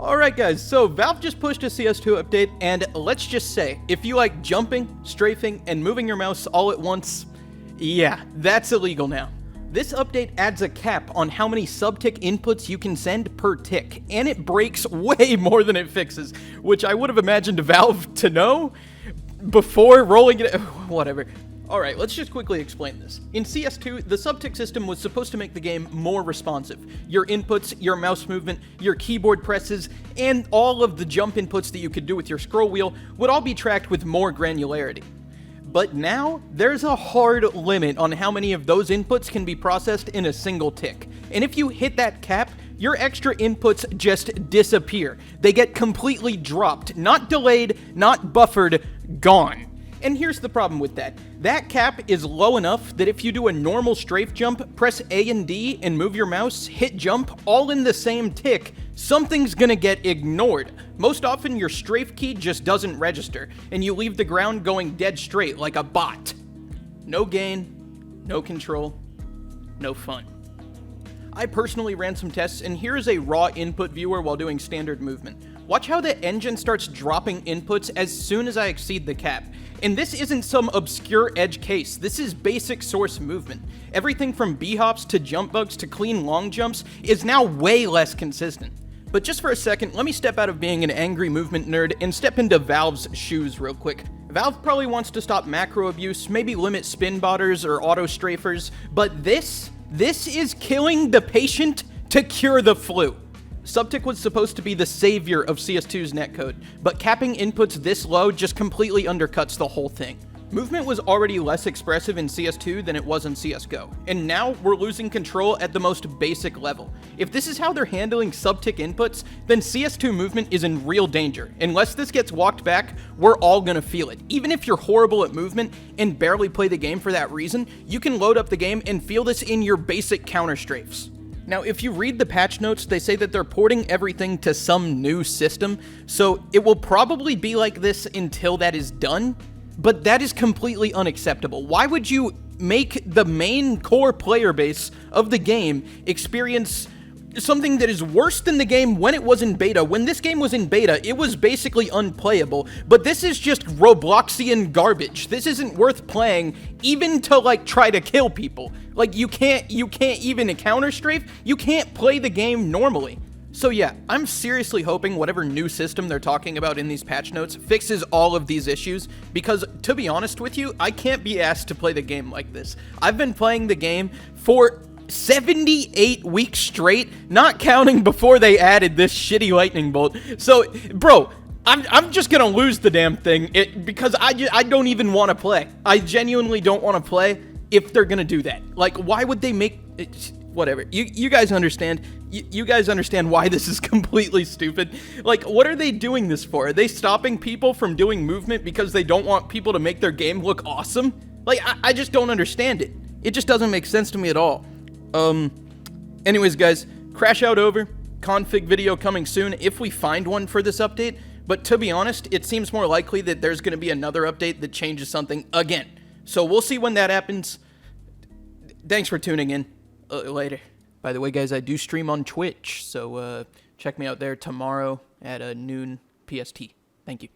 Alright guys, so Valve just pushed a CS2 update, and let's just say, if you like jumping, strafing, and moving your mouse all at once, yeah, that's illegal now. This update adds a cap on how many sub-tick inputs you can send per tick, and it breaks way more than it fixes, which I would have imagined Valve to know before rolling it. Whatever. Alright, let's just quickly explain this. In CS2, the sub-tick system was supposed to make the game more responsive. Your inputs, your mouse movement, your keyboard presses, and all of the jump inputs that you could do with your scroll wheel would all be tracked with more granularity. But now, there's a hard limit on how many of those inputs can be processed in a single tick. And if you hit that cap, your extra inputs just disappear. They get completely dropped, not delayed, not buffered, gone. And here's the problem with that. That cap is low enough that if you do a normal strafe jump, press A and D and move your mouse, hit jump, all in the same tick, something's gonna get ignored. Most often your strafe key just doesn't register, and you leave the ground going dead straight like a bot. No gain, no control, no fun. I personally ran some tests, and here's a raw input viewer while doing standard movement. Watch how the engine starts dropping inputs as soon as I exceed the cap. And this isn't some obscure edge case, this is basic source movement. Everything from B-hops to jump bugs to clean long jumps is now way less consistent. But just for a second, let me step out of being an angry movement nerd and step into Valve's shoes real quick. Valve probably wants to stop macro abuse, maybe limit spin botters or auto strafers, but this is killing the patient to cure the flu. Subtick was supposed to be the savior of CS2's netcode, but capping inputs this low just completely undercuts the whole thing. Movement was already less expressive in CS2 than it was in CSGO, and now we're losing control at the most basic level. If this is how they're handling subtick inputs, then CS2 movement is in real danger. Unless this gets walked back, we're all gonna feel it. Even if you're horrible at movement and barely play the game for that reason, you can load up the game and feel this in your basic counter strafes. Now, if you read the patch notes, they say that they're porting everything to some new system, so it will probably be like this until that is done, but that is completely unacceptable. Why would you make the main core player base of the game experience something that is worse than the game when it was in beta? When this game was in beta, it was basically unplayable, but this is just Robloxian garbage. This isn't worth playing even to, like, try to kill people. Like, you can't even counter strafe, you can't play the game normally. So yeah, I'm seriously hoping whatever new system they're talking about in these patch notes fixes all of these issues, because to be honest with you, I can't be asked to play the game like this. I've been playing the game for 78 weeks straight, not counting before they added this shitty lightning bolt. So, bro, I'm just gonna lose the damn thing because I don't even want to play. I genuinely don't want to play if they're gonna do that. Like, why would they make it? Whatever. You guys understand. You guys understand why this is completely stupid. Like, what are they doing this for? Are they stopping people from doing movement because they don't want people to make their game look awesome? Like, I just don't understand it. It just doesn't make sense to me at all. Anyways, guys, crash out over. Config video coming soon if we find one for this update. But to be honest, it seems more likely that there's going to be another update that changes something again. So we'll see when that happens. Thanks for tuning in. Later. By the way, guys, I do stream on Twitch, so check me out there tomorrow at noon PST. Thank you.